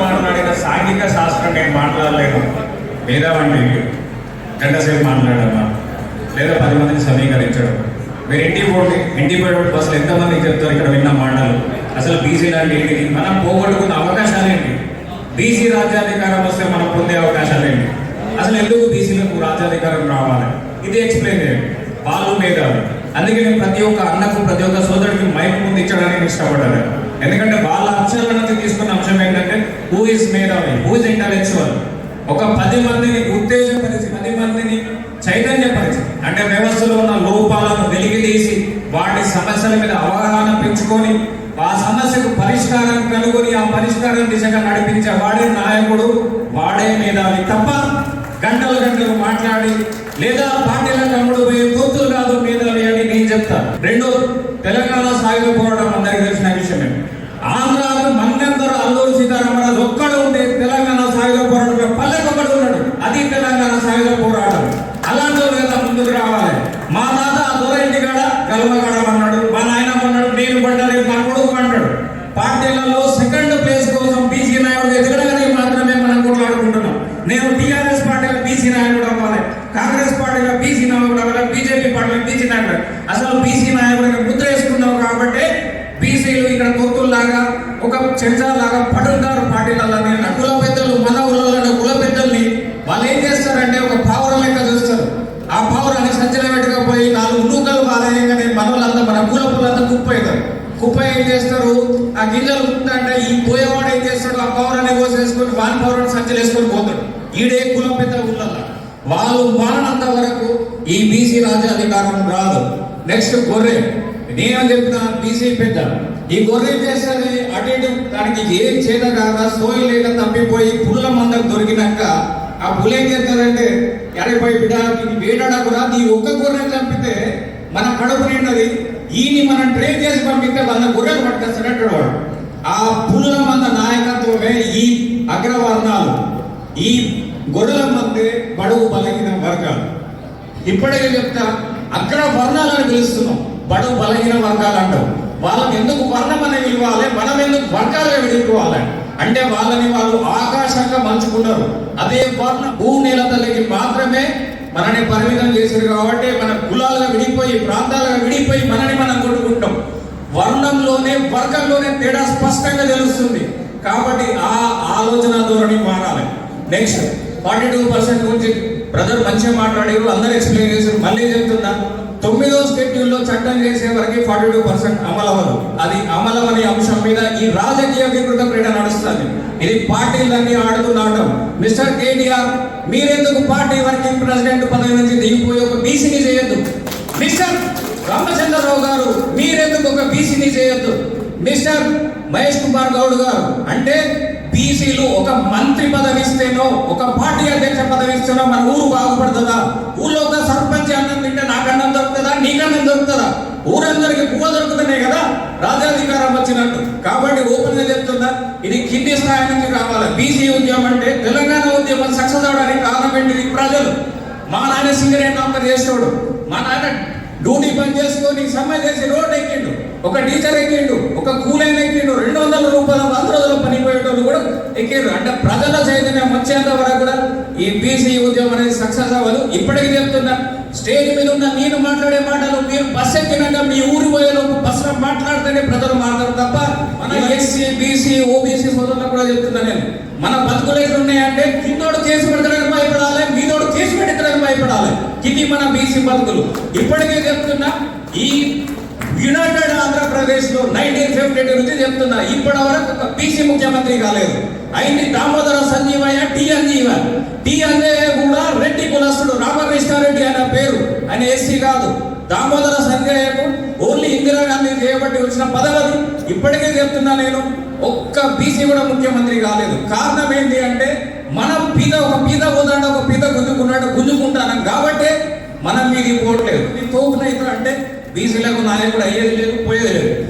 మాట్లాడిన సాంఘిక శాస్త్రం నేను మాట్లాడలేను లేదా అంటే గంట సేపు మాట్లాడమ్మా లేదా 10 మందిని సమీకరించడం. మీరు ఇంటికి పోయేటప్పుడు అసలు ఎంతమందికి చెప్తారు ఇక్కడ విన్న మాటలు? అసలు బీసీ లాంటి ఏంటిది, మనం పోగొట్టుకున్న అవకాశాలు ఏంటి, బీసీ రాజ్యాధికారం వస్తే మనం పొందే అవకాశాలు ఏంటి, అసలు ఎందుకు బీసీలకు రాజ్యాధికారం రావాలి, ఇది ఎక్స్ప్లెయిన్ చేయండి. వాళ్ళు మేధావి, అందుకే నేను ప్రతి ఒక్క అన్నకు ప్రతి ఒక్క సోదరుడికి మైక్ ముందు ఇచ్చడానికి ఇష్టపడ్డాను. ఎందుకంటే వాళ్ళ అంశాల నుంచి తీసుకున్న అంశం ఏంటంటే హూ ఇస్ మేధావి, హూ ఇస్ ఇంటలెక్చువల్. ఒక 10 మందిని ఉత్తేజపరిచి 10 మందిని చైతన్యపరిచి, అంటే వ్యవస్థలో ఉన్న లోపాలను వెలికితీసి వాటి సమస్యల మీద అవగాహన పెంచుకొని ఆ సమస్యకు పరిష్కారం కనుగొని ఆ పరిష్కారం దిశగా నడిపించే వాడే నాయకుడు, వాడే మేధావి. తప్ప గంటలు గంటలు మాట్లాడి లేదా పార్టీల కమ్ముడు పోయి గుర్తులు కాదు మేధావి అని నేను చెప్తాను. రెండో, తెలంగాణ సాయుధ పోరాటం అందరికీ తెలిసిన విషయమే. ఆంధ్రాలో మన్నందరూ అల్లూరి సీతారామరాజు ఒక్కడు ఉండే తెలంగాణ సాయుధ పోరాటంలో పల్లెకొక్కడు ఉన్నాడు. అది తెలంగాణ సాయుధ పోరాటం. అలాంటి కదా ముందుకు రావాలి. మా తాత దొరైంటికాడ గల్వగడమన్నాడు, మా నాయన అన్నాడు, నేను పడ్డాను, నా కొడుకు అంటాడు. పార్టీలలో సెకండ్ ప్లేస్ కోసం బీసీ నాయకుడు ఎదగడానికి మాత్రమే మనం కొట్లాడుకుంటున్నాం. నేను టీఆర్ఎస్ పార్టీలో బీసీ నాయకుడు అవ్వాలి, కాంగ్రెస్ పార్టీలో బీసీ నాయకుడు అవ్వాలి, బీజేపీ పార్టీలో బీసీ నాయకుడు. అసలు బీసీ నాయకుడికి ముద్ర వేసుకున్నావు కాబట్టి బీసీలు ఇక్కడ కొత్తలాగా ఒక చెంచాలాగా పడుతారు పార్టీలలో. కుల పెద్దలు, మన ఊళ్ళో కుల పెద్దల్ని వాళ్ళు ఏం చేస్తారంటే ఒక పావురం లెక్క చూస్తారు. ఆ పావురాన్ని సంచలనం పెట్టుకపోయి 4 నూకలు బాగానే మన వాళ్ళంతా మన కుల పుల్లంతా కుప్ప అవుతారు. కుప్ప ఏం చేస్తారు, ఆ గింజలు ఉంటుందంటే ఈ పోయేవాడు ఏం చేస్తాడు, ఆ పౌరాన్ని కోసేసుకొని వాని పౌరాన్ని సంచలు వేసుకొని పోతాడు. ఈడే కులం పెద్ద ఊళ్ళల్లో వాళ్ళు మానంత వరకు ఈ బీసీ రాజ్యాధికారం రాదు. నెక్స్ట్ గొర్రె, నేను చెప్తున్నా బీసీ పెద్ద. ఈ గొర్రె చేస్తుంది అటు ఇటు, దానికి ఏం చేత కాక సోయి లేక తప్పిపోయి పుల్ల మందకు దొరికినాక ఆ పుల్ ఏం చేస్తారంటే 50 బిడ్డ వేటాడకురా, నీ ఒక్క గొర్రె చంపితే మన కడుపు నిండది, ఈయన్ని మనం ట్రైన్ చేసి పంపిస్తే 100 గొర్రెలు పట్టుకొస్తాడంటే వాడు. ఆ పులుల మంద నాయకత్వమే ఈ అగ్రవర్ణాలు. ఈ గొర్రెల మందే బడుగు బలహీన వర్గాలు. ఇప్పటికే చెప్తా, అగ్రవర్ణాలను పిలుస్తున్నాం, బడుగు బలహీన వర్గాలు అంటాం. వాళ్ళకి ఎందుకు వర్ణం అని విలువాలి, మనం ఎందుకు వర్గాలుగా విడుకోవాలి అంటే వాళ్ళని వాళ్ళు ఆకాశంగా మంచుకున్నారు. అదే వర్ణ భూనేల తల్లికి మాత్రమే మనని పరిమితం చేశారు కాబట్టి మన కులాలుగా విడిపోయి ప్రాంతాలుగా విడిపోయి మనని మనం కొట్టుకుంటాం. వర్ణంలోనే వర్గంలోనే తేడా స్పష్టంగా తెలుస్తుంది. కాబట్టి ఆ ఆలోచన ధోరణి మారాలి. నెక్స్ట్ 42% గురించి బ్రదర్ మంచిగా మాట్లాడారు, అందరూ ఎక్స్ప్లెయిన్ చేశారు. మళ్ళీ చెప్తున్నా, 9వ షెడ్యూల్లో చట్టం చేసే వరకు 42% అమలవదు. అది అమలవని అంశం మీద ఈ రాజకీయ వికృత క్రీడ నడుస్తుంది. ఇది పార్టీలన్నీ ఆడుతున్నాటం. మిస్టర్ కేటీఆర్, మీరెందుకు పార్టీ వర్కింగ్ ప్రెసిడెంట్ పదవి నుంచి దిగిపోయి ఒక బీసీని చేయొద్దు? మిస్టర్ రామచంద్రరావు గారు, మీరెందుకు ఒక బీసీని చేయొద్దు? మిస్టర్ మహేష్ కుమార్ గౌడ్ గారు, అంటే బీసీలు ఒక మంత్రి పదవి ఇస్తేనో ఒక పార్టీ అధ్యక్ష పదవి ఇస్తేనో మన ఊరు బాగుపడుతుందా? ఊళ్ళో ఒక సర్పంచ్ అన్నం తింటే నాకు అన్నం దొరుకుతుందా, నీకు అన్నం దొరుకుతుందా? ఊరందరికి పువ్వ దొరుకుతున్నాయి కదా రాజ్యాధికారం వచ్చినట్టు. కాబట్టి ఓపెన్ గా చెప్తుందా, ఇది కింది స్థాయి నుంచి రావాలి. బీసీ ఉద్యమం అంటే తెలంగాణ ఉద్యమం సక్సెస్ అవడానికి కారణం ఏంటిది? ప్రజలు. మా నాయన సింగరేణి నౌకరు చేసేవాడు, మా నాయన డ్యూటీ పని చేసుకొని సమ్మె చేసి రోడ్డు ఎక్కిండు, ఒక టీచర్ ఎక్కిండు, ఒక కూలైన ఎక్కిండు, 200 రూపాయల 100 రోజులు పనిపోయేటోళ్ళు కూడా ఎక్కిండు. అంటే ప్రజల చైతన్యం వచ్చేంత వరకు కూడా ఈ బీసీ ఉద్యమం అనేది సక్సెస్ అవ్వదు. ఇప్పటికీ చెప్తున్నా, స్టేజ్ మీద ఉన్న నేను మాట్లాడే మాటలు మీరు బస్ ఎక్కినాక మీ ఊరి పోయేలోపు బస్సులో మాట్లాడితేనే ప్రజలు మాట్లాడరు తప్ప మన ఎస్సీ బీసీ ఓబీసీ సోదరులకు కూడా చెప్తున్నా నేను, మన బతుకులు ఎట్లున్నాయంటే కిందోడు చేసి పెడతాడని భయపడాలి, మీదోడు చేసి పెట్టడానికి భయపడాలి. కింది మన బీసీ బతుకులు. ఇప్పటికే చెప్తున్నా, ఈ యునైటెడ్ ఆంధ్రప్రదేశ్ లో 1952 నుంచి చెప్తున్నా, ఇప్పటి వరకు ఒక బీసీ ముఖ్యమంత్రి కాలేదు. అయింది దామోదర సంజీవయ్య, టి అంజయ్య కూడా రెడ్డి కులస్తుడు, రామకృష్ణారెడ్డి అనే పేరు, ఆయన ఎస్సీ కాదు. దామోదర సంజయ్యకు ఓన్లీ ఇందిరాగాంధీ చేయబట్టి వచ్చిన పదవి. ఇప్పటికే చెప్తున్నా నేను, ఒక్క బీసీ కూడా ముఖ్యమంత్రి కాలేదు. కారణం ఏంటి అంటే మనం ఒక పీద పోతాడు, ఒక పీద గుంజుకుంటాను కాబట్టి మనం మీది పోవట్లేదు. తోపునైతే అంటే బీసీలకు నాయకుడు అయ్యేది లేదు, పోయేది లేదు.